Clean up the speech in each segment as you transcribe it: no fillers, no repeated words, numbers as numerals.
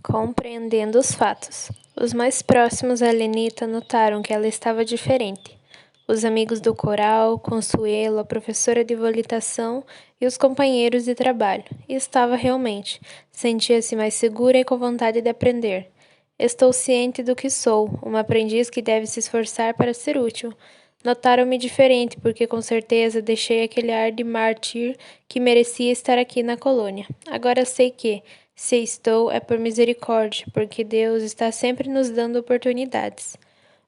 Compreendendo os fatos. Os mais próximos a Lenita notaram que ela estava diferente. Os amigos do coral, Consuelo, a professora de volitação e os companheiros de trabalho. E estava realmente. Sentia-se mais segura e com vontade de aprender. Estou ciente do que sou, uma aprendiz que deve se esforçar para ser útil. Notaram-me diferente porque com certeza deixei aquele ar de mártir que merecia estar aqui na colônia. Agora sei que, se estou, é por misericórdia, porque Deus está sempre nos dando oportunidades.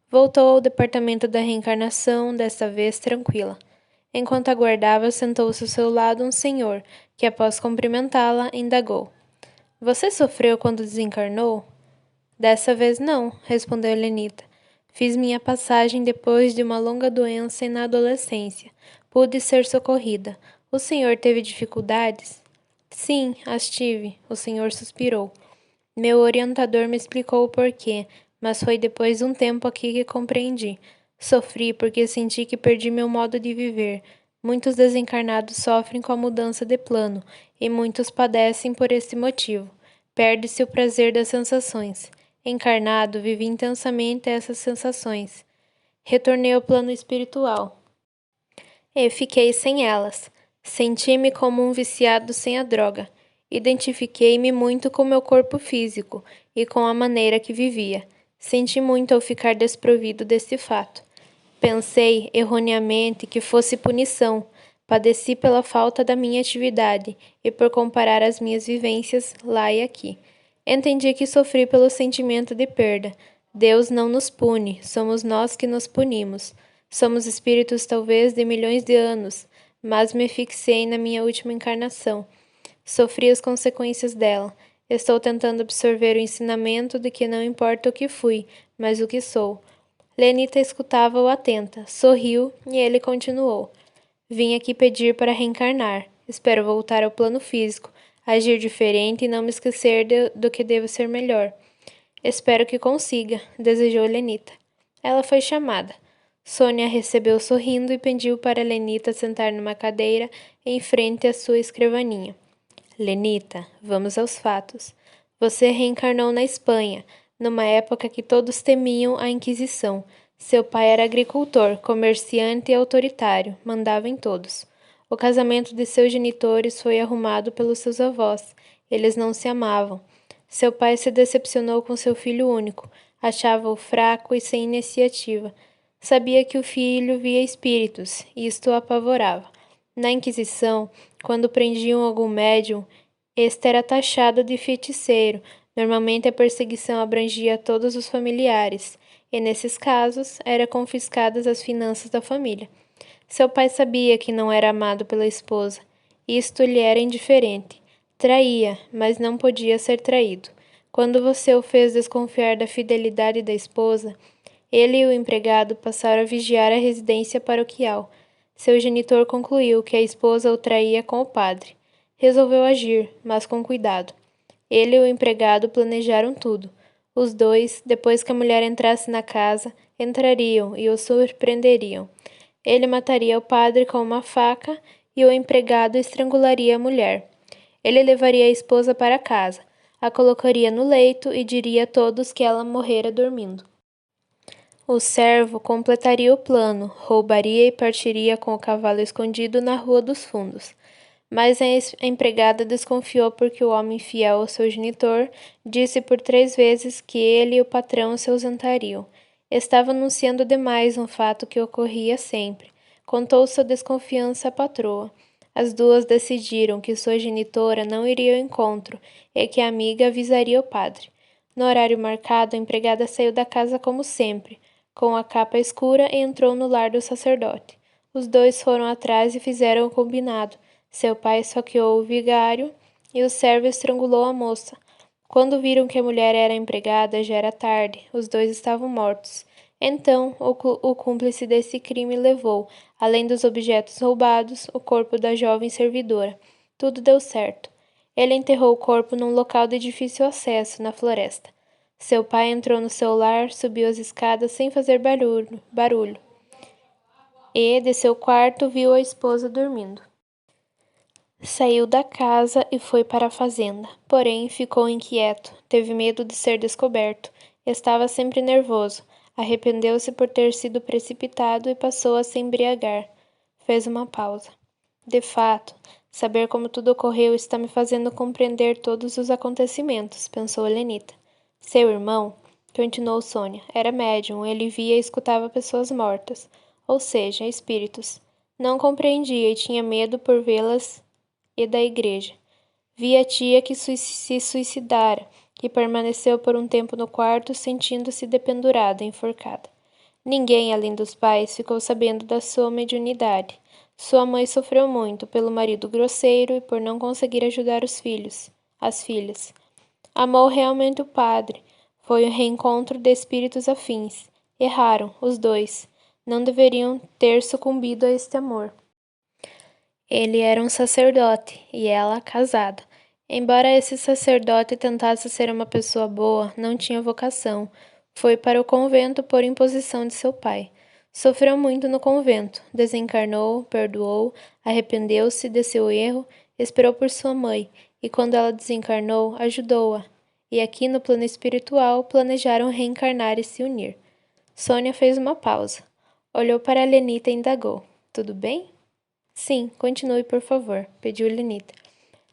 Voltou ao departamento da reencarnação, desta vez tranquila. Enquanto aguardava, sentou-se ao seu lado um senhor, que após cumprimentá-la, indagou. Você sofreu quando desencarnou? Dessa vez não, respondeu Lenita. Fiz minha passagem depois de uma longa doença e na adolescência. Pude ser socorrida. O senhor teve dificuldades? Sim, as tive, o senhor suspirou. Meu orientador me explicou o porquê, mas foi depois de um tempo aqui que compreendi. Sofri porque senti que perdi meu modo de viver. Muitos desencarnados sofrem com a mudança de plano, e muitos padecem por esse motivo. Perde-se o prazer das sensações. Encarnado, vivi intensamente essas sensações. Retornei ao plano espiritual e fiquei sem elas. Senti-me como um viciado sem a droga. Identifiquei-me muito com meu corpo físico e com a maneira que vivia. Senti muito ao ficar desprovido desse fato. Pensei, erroneamente, que fosse punição. Padeci pela falta da minha atividade e por comparar as minhas vivências lá e aqui. Entendi que sofri pelo sentimento de perda. Deus não nos pune, somos nós que nos punimos. Somos espíritos talvez de milhões de anos, mas me fixei na minha última encarnação. Sofri as consequências dela. Estou tentando absorver o ensinamento de que não importa o que fui, mas o que sou. Lenita escutava-o atenta, sorriu e ele continuou. Vim aqui pedir para reencarnar. Espero voltar ao plano físico, agir diferente e não me esquecer do que devo ser melhor. Espero que consiga, desejou Lenita. Ela foi chamada. Sônia recebeu sorrindo e pediu para Lenita sentar numa cadeira em frente à sua escrivaninha. Lenita, vamos aos fatos. Você reencarnou na Espanha, numa época que todos temiam a Inquisição. Seu pai era agricultor, comerciante e autoritário, mandava em todos. O casamento de seus genitores foi arrumado pelos seus avós. Eles não se amavam. Seu pai se decepcionou com seu filho único, achava-o fraco e sem iniciativa. Sabia que o filho via espíritos, e isto o apavorava. Na Inquisição, quando prendiam algum médium, este era taxado de feiticeiro. Normalmente a perseguição abrangia todos os familiares, e nesses casos eram confiscadas as finanças da família. Seu pai sabia que não era amado pela esposa. Isto lhe era indiferente. Traía, mas não podia ser traído. Quando você o fez desconfiar da fidelidade da esposa, ele e o empregado passaram a vigiar a residência paroquial. Seu genitor concluiu que a esposa o traía com o padre. Resolveu agir, mas com cuidado. Ele e o empregado planejaram tudo. Os dois, depois que a mulher entrasse na casa, entrariam e o surpreenderiam. Ele mataria o padre com uma faca e o empregado estrangularia a mulher. Ele levaria a esposa para casa, a colocaria no leito e diria a todos que ela morrera dormindo. O servo completaria o plano, roubaria e partiria com o cavalo escondido na Rua dos Fundos. Mas a empregada desconfiou porque o homem fiel ao seu genitor disse por 3 vezes que ele e o patrão se ausentariam. Estava anunciando demais um fato que ocorria sempre. Contou sua desconfiança à patroa. As duas decidiram que sua genitora não iria ao encontro e que a amiga avisaria o padre. No horário marcado, a empregada saiu da casa como sempre, com a capa escura e entrou no lar do sacerdote. Os dois foram atrás e fizeram o combinado. Seu pai esfaqueou o vigário e o servo estrangulou a moça. Quando viram que a mulher era empregada, já era tarde. Os dois estavam mortos. Então, o cúmplice desse crime levou, além dos objetos roubados, o corpo da jovem servidora. Tudo deu certo. Ele enterrou o corpo num local de difícil acesso, na floresta. Seu pai entrou no seu lar, subiu as escadas sem fazer barulho. E, de seu quarto, viu a esposa dormindo. Saiu da casa e foi para a fazenda. Porém, ficou inquieto, teve medo de ser descoberto. Estava sempre nervoso. Arrependeu-se por ter sido precipitado e passou a se embriagar. Fez uma pausa. De fato, saber como tudo ocorreu está me fazendo compreender todos os acontecimentos, pensou Helenita. Seu irmão, continuou Sônia, era médium, ele via e escutava pessoas mortas, ou seja, espíritos. Não compreendia e tinha medo por vê-las e da igreja. Vi a tia que se suicidara, que permaneceu por um tempo no quarto, sentindo-se dependurada, enforcada. Ninguém, além dos pais, ficou sabendo da sua mediunidade. Sua mãe sofreu muito pelo marido grosseiro e por não conseguir ajudar as filhas. Amou realmente o padre. Foi um reencontro de espíritos afins. Erraram, os dois. Não deveriam ter sucumbido a este amor. Ele era um sacerdote e ela casada. Embora esse sacerdote tentasse ser uma pessoa boa, não tinha vocação. Foi para o convento por imposição de seu pai. Sofreu muito no convento, desencarnou, perdoou, arrependeu-se de seu erro, esperou por sua mãe, e quando ela desencarnou, ajudou-a. E aqui no plano espiritual planejaram reencarnar e se unir. Sônia fez uma pausa. Olhou para a Lenita e indagou. Tudo bem? Sim, continue, por favor, pediu Lenita.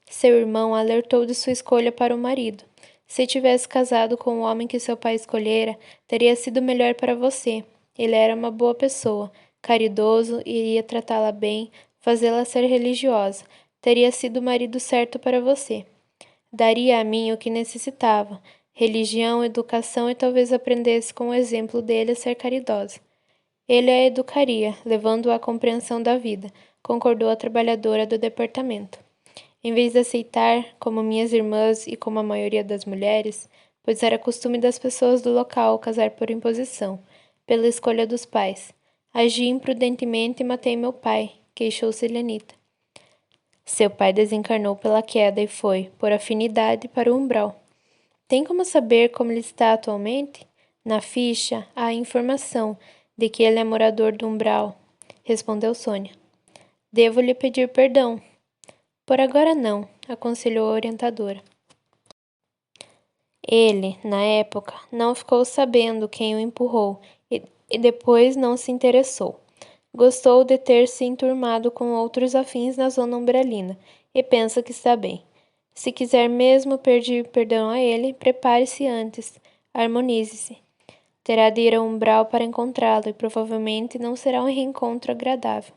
Seu irmão alertou de sua escolha para o marido. Se tivesse casado com o homem que seu pai escolhera, teria sido melhor para você. Ele era uma boa pessoa, caridoso, iria tratá-la bem, fazê-la ser religiosa. Teria sido o marido certo para você. Daria a mim o que necessitava: religião, educação e talvez aprendesse com o exemplo dele a ser caridosa. Ele a educaria, levando-a à compreensão da vida, concordou a trabalhadora do departamento. Em vez de aceitar, como minhas irmãs e como a maioria das mulheres, pois era costume das pessoas do local casar por imposição, pela escolha dos pais. Agi imprudentemente e matei meu pai, queixou-se Lenita. Seu pai desencarnou pela queda e foi, por afinidade, para o umbral. Tem como saber como ele está atualmente? Na ficha há a informação de que ele é morador do umbral, respondeu Sônia. Devo lhe pedir perdão. Por agora não, aconselhou a orientadora. Ele, na época, não ficou sabendo quem o empurrou e depois não se interessou. Gostou de ter se enturmado com outros afins na zona umbralina e pensa que está bem. Se quiser mesmo pedir perdão a ele, prepare-se antes, harmonize-se. Terá de ir ao umbral para encontrá-lo e provavelmente não será um reencontro agradável.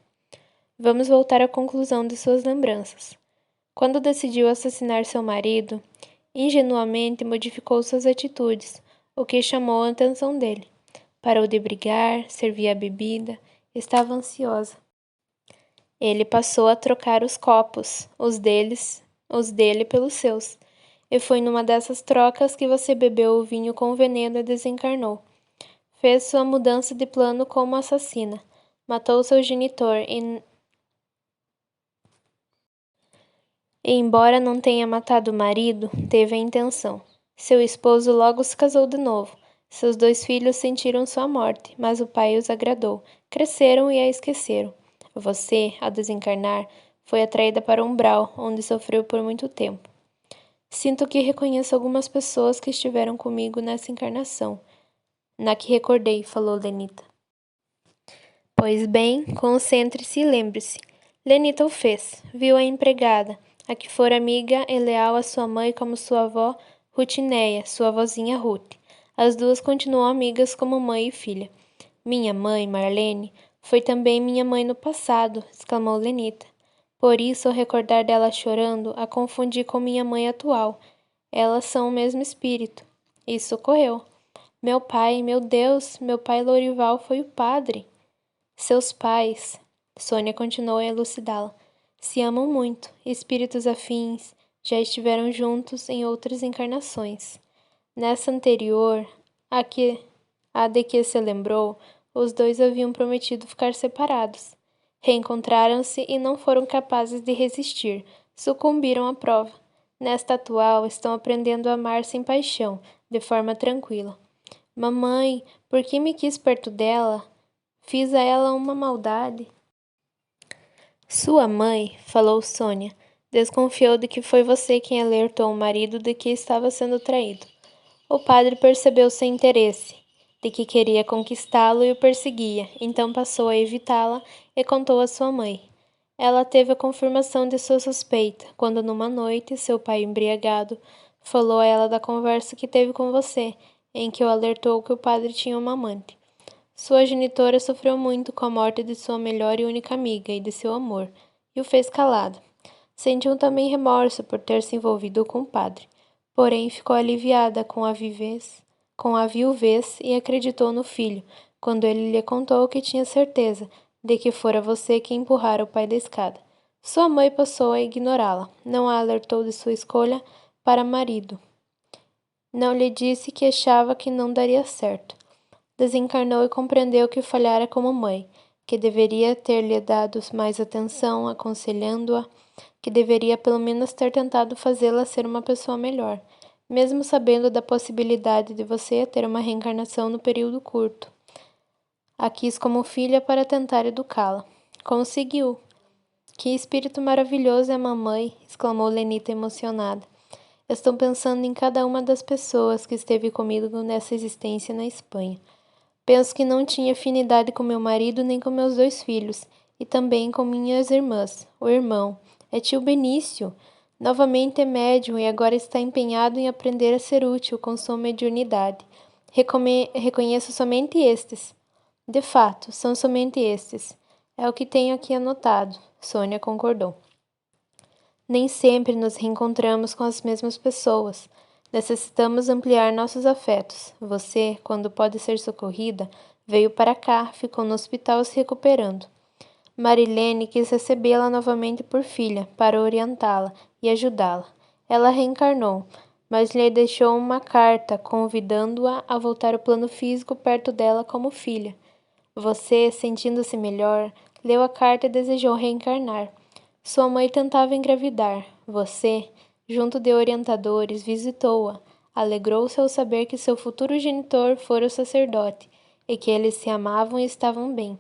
Vamos voltar à conclusão de suas lembranças. Quando decidiu assassinar seu marido, ingenuamente modificou suas atitudes, o que chamou a atenção dele. Parou de brigar, servia a bebida, estava ansiosa. Ele passou a trocar os copos, os dele pelos seus. E foi numa dessas trocas que você bebeu o vinho com veneno e desencarnou. Fez sua mudança de plano como assassina. Matou seu genitor e, embora não tenha matado o marido, teve a intenção. Seu esposo logo se casou de novo. Seus 2 filhos sentiram sua morte, mas o pai os agradou. Cresceram e a esqueceram. Você, ao desencarnar, foi atraída para o umbral, onde sofreu por muito tempo. Sinto que reconheço algumas pessoas que estiveram comigo nessa encarnação. Na que recordei, falou Lenita. Pois bem, concentre-se e lembre-se. Lenita o fez. Viu a empregada, a que fora amiga e leal à sua mãe como sua avó Rutineia, sua vozinha Ruth. As duas continuam amigas como mãe e filha. Minha mãe, Marlene, foi também minha mãe no passado, exclamou Lenita. Por isso, ao recordar dela chorando, a confundi com minha mãe atual. Elas são o mesmo espírito. Isso ocorreu. Meu pai, meu Deus, meu pai Lourival foi o padre. Seus pais, Sônia continuou a elucidá-la, se amam muito, espíritos afins, já estiveram juntos em outras encarnações. Nessa anterior, a de que se lembrou, os dois haviam prometido ficar separados. Reencontraram-se e não foram capazes de resistir, sucumbiram à prova. Nesta atual, estão aprendendo a amar sem paixão, de forma tranquila. Mamãe, por que me quis perto dela? Fiz a ela uma maldade. Sua mãe, falou Sônia, Desconfiou de que foi você quem alertou o marido de que estava sendo traído. O padre percebeu seu interesse, de que queria conquistá-lo e o perseguia, então passou a evitá-la e contou à sua mãe. Ela teve a confirmação de sua suspeita, quando numa noite, seu pai embriagado falou a ela da conversa que teve com você, em que o alertou que o padre tinha uma amante. Sua genitora sofreu muito com a morte de sua melhor e única amiga e de seu amor, e o fez calado. Sentiu também remorso por ter se envolvido com o padre, porém ficou aliviada com a viuvez e acreditou no filho, quando ele lhe contou que tinha certeza de que fora você que empurrara o pai da escada. Sua mãe passou a ignorá-la, não a alertou de sua escolha para marido. Não lhe disse que achava que não daria certo. Desencarnou e compreendeu que falhara como mãe, que deveria ter-lhe dado mais atenção, aconselhando-a, que deveria pelo menos ter tentado fazê-la ser uma pessoa melhor, mesmo sabendo da possibilidade de você ter uma reencarnação no período curto. A quis como filha para tentar educá-la. Conseguiu. Que espírito maravilhoso é a mamãe, exclamou Lenita emocionada. Estou pensando em cada uma das pessoas que esteve comigo nessa existência na Espanha. Penso que não tinha afinidade com meu marido nem com meus 2 filhos, e também com minhas irmãs. O irmão é tio Benício. Novamente é médium e agora está empenhado em aprender a ser útil com sua mediunidade. Reconheço somente estes. De fato, são somente estes. É o que tenho aqui anotado. Sônia concordou. Nem sempre nos reencontramos com as mesmas pessoas. Necessitamos ampliar nossos afetos. Você, quando pode ser socorrida, veio para cá, ficou no hospital se recuperando. Marilene quis recebê-la novamente por filha, para orientá-la e ajudá-la. Ela reencarnou, mas lhe deixou uma carta convidando-a a voltar ao plano físico perto dela como filha. Você, sentindo-se melhor, leu a carta e desejou reencarnar. Sua mãe tentava engravidar. Você, junto de orientadores, visitou-a. Alegrou-se ao saber que seu futuro genitor fora o sacerdote e que eles se amavam e estavam bem.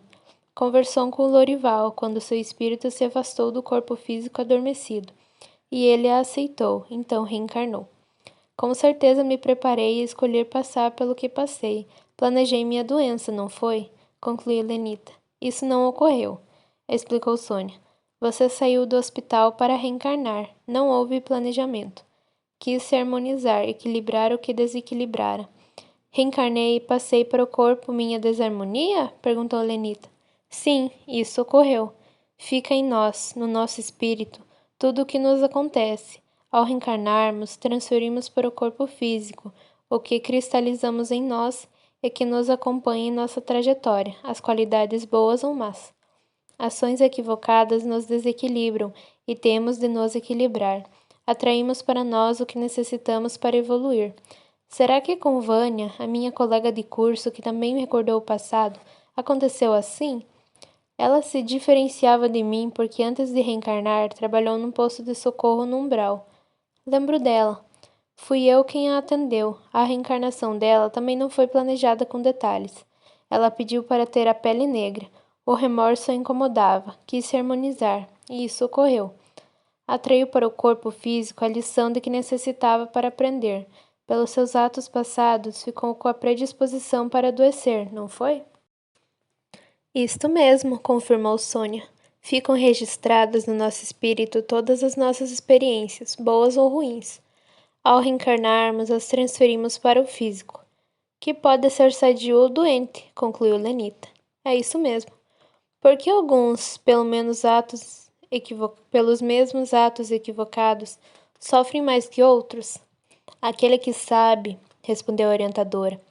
Conversou com Lorival quando seu espírito se afastou do corpo físico adormecido, e ele a aceitou, então reencarnou. Com certeza me preparei a escolher passar pelo que passei. Planejei minha doença, não foi? Concluiu Lenita. Isso não ocorreu, explicou Sônia. Você saiu do hospital para reencarnar. Não houve planejamento. Quis se harmonizar, equilibrar o que desequilibrara. Reencarnei e passei para o corpo minha desarmonia? Perguntou Lenita. Sim, isso ocorreu. Fica em nós, no nosso espírito, tudo o que nos acontece. Ao reencarnarmos, transferimos para o corpo físico o que cristalizamos em nós e que nos acompanha em nossa trajetória, as qualidades boas ou más. Ações equivocadas nos desequilibram e temos de nos equilibrar. Atraímos para nós o que necessitamos para evoluir. Será que com Vânia, a minha colega de curso, que também me recordou o passado, aconteceu assim? Ela se diferenciava de mim porque antes de reencarnar trabalhou num posto de socorro no Umbral. Lembro dela. Fui eu quem a atendeu. A reencarnação dela também não foi planejada com detalhes. Ela pediu para ter a pele negra. O remorso a incomodava. Quis se harmonizar. E isso ocorreu. Atraiu para o corpo físico a lição de que necessitava para aprender. Pelos seus atos passados, ficou com a predisposição para adoecer, não foi? Isto mesmo, confirmou Sônia. Ficam registradas no nosso espírito todas as nossas experiências, boas ou ruins. Ao reencarnarmos, as transferimos para o físico, que pode ser sadio ou doente, concluiu Lenita. É isso mesmo. Porque alguns, pelos mesmos atos equivocados, sofrem mais que outros? Aquele que sabe, respondeu a orientadora,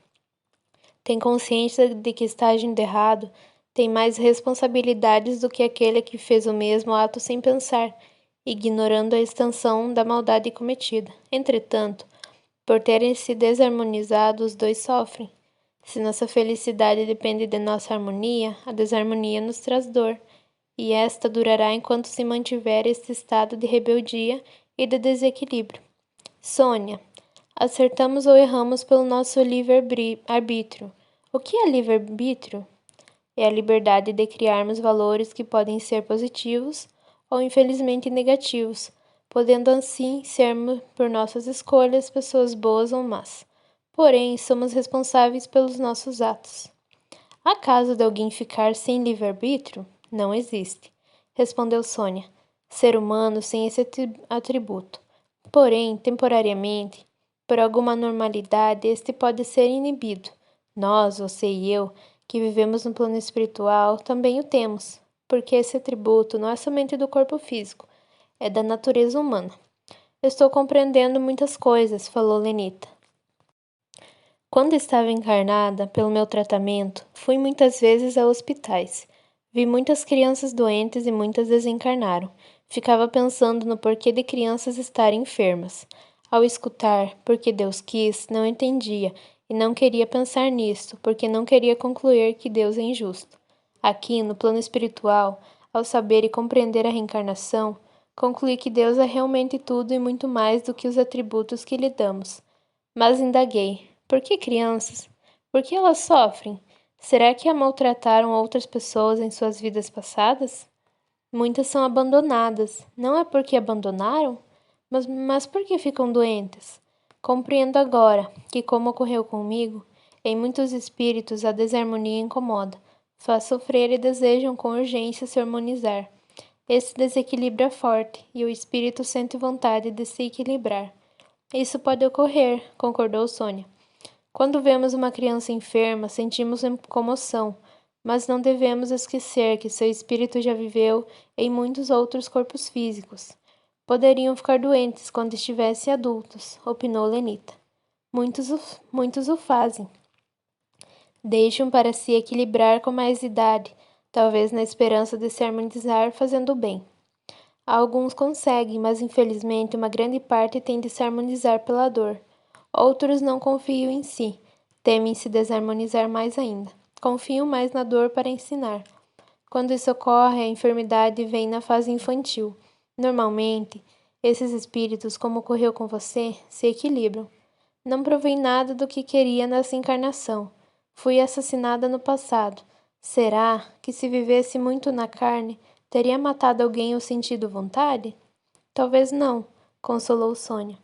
tem consciência de que está agindo errado, tem mais responsabilidades do que aquele que fez o mesmo ato sem pensar, ignorando a extensão da maldade cometida. Entretanto, por terem se desarmonizado, os dois sofrem. Se nossa felicidade depende de nossa harmonia, a desarmonia nos traz dor, e esta durará enquanto se mantiver este estado de rebeldia e de desequilíbrio. Sônia, acertamos ou erramos pelo nosso livre-arbítrio. O que é livre-arbítrio? É a liberdade de criarmos valores que podem ser positivos ou infelizmente negativos. podendo assim sermos, por nossas escolhas, pessoas boas ou más. Porém, somos responsáveis pelos nossos atos. Há caso de alguém ficar sem livre-arbítrio? Não existe, respondeu Sônia, ser humano sem esse atributo. Porém, temporariamente, por alguma normalidade, este pode ser inibido. Nós, você e eu, que vivemos no plano espiritual, também o temos, porque esse atributo não é somente do corpo físico, é da natureza humana. Estou compreendendo muitas coisas, falou Lenita. Quando estava encarnada, pelo meu tratamento, fui muitas vezes a hospitais. Vi muitas crianças doentes e muitas desencarnaram. Ficava pensando no porquê de crianças estarem enfermas. Ao escutar porque Deus quis, não entendia e não queria pensar nisso, porque não queria concluir que Deus é injusto. Aqui, no plano espiritual, ao saber e compreender a reencarnação, concluí que Deus é realmente tudo e muito mais do que os atributos que lhe damos. Mas indaguei: por que crianças? Por que elas sofrem? Será que a maltrataram outras pessoas em suas vidas passadas? Muitas são abandonadas. Não é porque abandonaram? Mas por que ficam doentes? Compreendo agora que, como ocorreu comigo, em muitos espíritos a desarmonia incomoda, faz sofrer e desejam com urgência se harmonizar. Esse desequilíbrio é forte e o espírito sente vontade de se equilibrar. Isso pode ocorrer, concordou Sônia. Quando vemos uma criança enferma, sentimos comoção, mas não devemos esquecer que seu espírito já viveu em muitos outros corpos físicos. Poderiam ficar doentes quando estivessem adultos, opinou Lenita. Muitos o fazem. Deixam para se equilibrar com mais idade, talvez na esperança de se harmonizar fazendo o bem. Alguns conseguem, mas infelizmente uma grande parte tem de se harmonizar pela dor. Outros não confiam em si, temem se desarmonizar mais ainda. Confiam mais na dor para ensinar. Quando isso ocorre, a enfermidade vem na fase infantil. Normalmente, esses espíritos, como ocorreu com você, se equilibram. Não provei nada do que queria nessa encarnação. Fui assassinada no passado. Será que se vivesse muito na carne, teria matado alguém ou sentido vontade? Talvez não, consolou Sônia.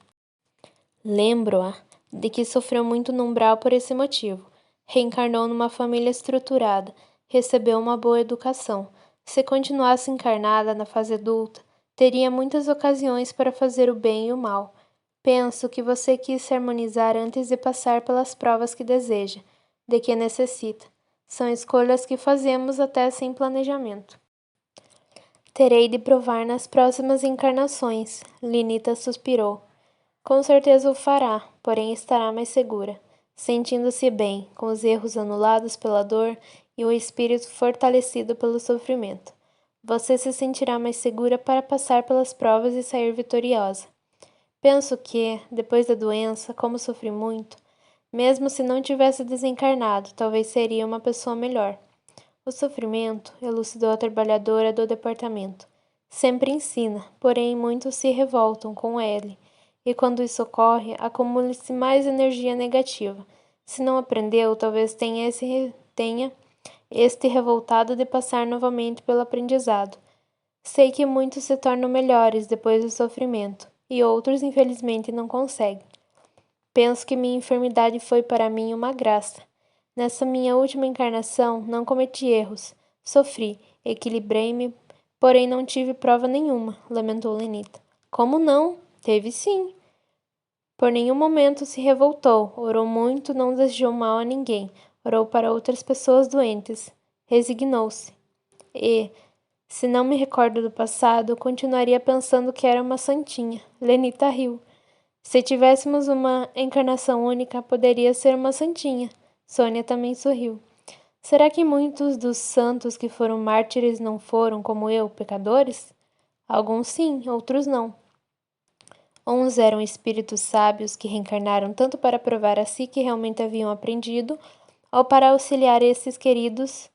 Lembro-a de que sofreu muito no umbral por esse motivo. Reencarnou numa família estruturada, recebeu uma boa educação. Se continuasse encarnada na fase adulta, teria muitas ocasiões para fazer o bem e o mal. Penso que você quis se harmonizar antes de passar pelas provas que deseja, de que necessita. São escolhas que fazemos até sem planejamento. Terei de provar nas próximas encarnações, Linita suspirou. Com certeza o fará, porém estará mais segura, sentindo-se bem, com os erros anulados pela dor e o espírito fortalecido pelo sofrimento. Você se sentirá mais segura para passar pelas provas e sair vitoriosa. Penso que, depois da doença, como sofri muito, mesmo se não tivesse desencarnado, talvez seria uma pessoa melhor. O sofrimento, elucidou a trabalhadora do departamento, sempre ensina, porém muitos se revoltam com ele, e quando isso ocorre, acumula-se mais energia negativa. Se não aprendeu, talvez tenha este revoltado de passar novamente pelo aprendizado. Sei que muitos se tornam melhores depois do sofrimento, e outros infelizmente não conseguem. Penso que minha enfermidade foi para mim uma graça. Nessa minha última encarnação, não cometi erros. Sofri, equilibrei-me, porém não tive prova nenhuma, lamentou Lenita. Como não? Teve sim. Por nenhum momento se revoltou, orou muito, não desejou mal a ninguém, orou para outras pessoas doentes. Resignou-se. E, se não me recordo do passado, continuaria pensando que era uma santinha. Lenita riu. Se tivéssemos uma encarnação única, poderia ser uma santinha. Sônia também sorriu. Será que muitos dos santos que foram mártires não foram, como eu, pecadores? Alguns sim, outros não. Uns eram espíritos sábios que reencarnaram tanto para provar a si que realmente haviam aprendido, ou para auxiliar entes queridos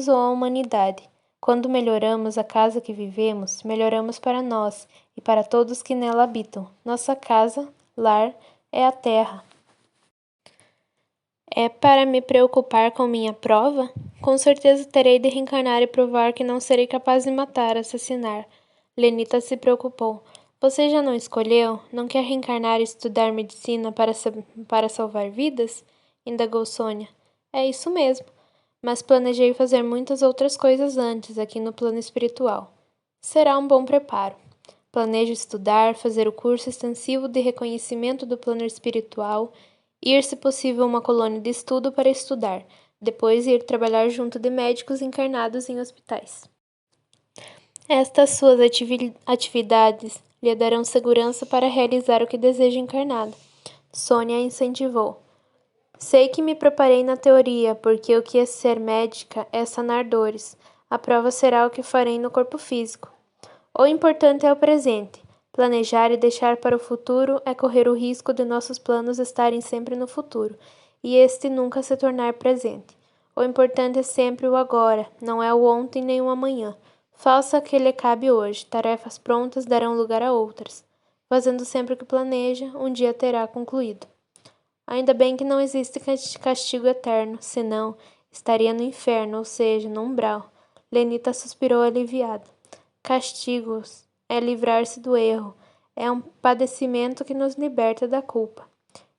ou a humanidade. Quando melhoramos a casa que vivemos, melhoramos para nós e para todos que nela habitam. Nossa casa, lar, é a terra. É para me preocupar com minha prova? Com certeza terei de reencarnar e provar que não serei capaz de matar, assassinar. Lenita se preocupou. Você já não escolheu? Não quer reencarnar e estudar medicina para salvar vidas? Indagou Sônia. É isso mesmo. Mas planejei fazer muitas outras coisas antes, aqui no plano espiritual. Será um bom preparo. Planejo estudar, fazer o curso extensivo de reconhecimento do plano espiritual, ir, se possível, a uma colônia de estudo para estudar, depois ir trabalhar junto de médicos encarnados em hospitais. Estas suas atividades lhe darão segurança para realizar o que deseja encarnado. Sônia a incentivou. Sei que me preparei na teoria, porque o que é ser médica é sanar dores. A prova será o que farei no corpo físico. O importante é o presente. Planejar e deixar para o futuro é correr o risco de nossos planos estarem sempre no futuro, e este nunca se tornar presente. O importante é sempre o agora, não é o ontem nem o amanhã. Faça o que lhe cabe hoje, tarefas prontas darão lugar a outras. Fazendo sempre o que planeja, um dia terá concluído. Ainda bem que não existe castigo eterno, senão estaria no inferno, ou seja, no umbral. Lenita suspirou aliviada. Castigos é livrar-se do erro, é um padecimento que nos liberta da culpa.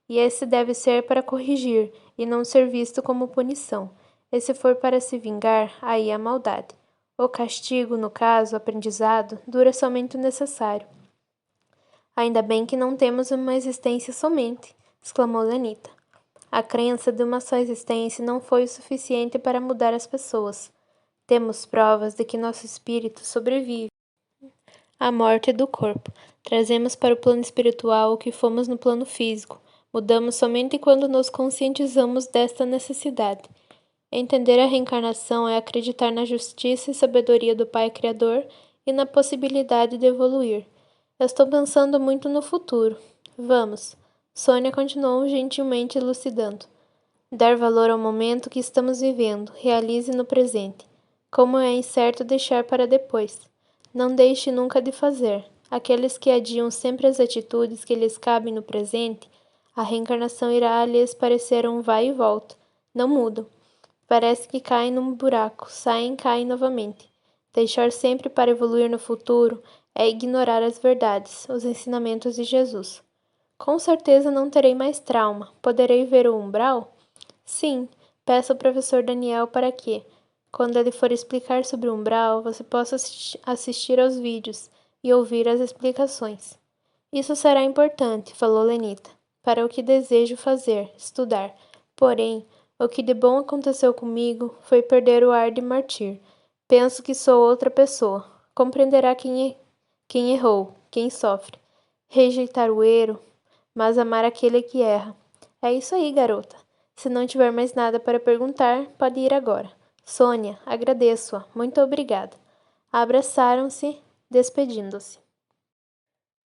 E esse deve ser para corrigir, e não ser visto como punição. E se for para se vingar, aí há maldade. O castigo, no caso, aprendizado, dura somente o necessário. Ainda bem que não temos uma existência somente, exclamou Lenita. A crença de uma só existência não foi o suficiente para mudar as pessoas. Temos provas de que nosso espírito sobrevive à morte do corpo. Trazemos para o plano espiritual o que fomos no plano físico. Mudamos somente quando nos conscientizamos desta necessidade. Entender a reencarnação é acreditar na justiça e sabedoria do Pai Criador e na possibilidade de evoluir. Eu estou pensando muito no futuro. Vamos. Sônia continuou gentilmente elucidando. Dar valor ao momento que estamos vivendo. Realize no presente. Como é incerto deixar para depois. Não deixe nunca de fazer. Aqueles que adiam sempre as atitudes que lhes cabem no presente, a reencarnação irá lhes parecer um vai e volta. Não mudam. Parece que caem num buraco, saem e caem novamente. Deixar sempre para evoluir no futuro é ignorar as verdades, os ensinamentos de Jesus. Com certeza não terei mais trauma. Poderei ver o umbral? Sim, peço ao professor Daniel para que, quando ele for explicar sobre o umbral, você possa assistir aos vídeos e ouvir as explicações. Isso será importante, falou Lenita, para o que desejo fazer, estudar. Porém, o que de bom aconteceu comigo foi perder o ar de mártir. Penso que sou outra pessoa. Compreenderá quem errou, quem sofre. Rejeitar o erro, mas amar aquele que erra. É isso aí, garota. Se não tiver mais nada para perguntar, pode ir agora. Sônia, agradeço-a. Muito obrigada. Abraçaram-se, despedindo-se.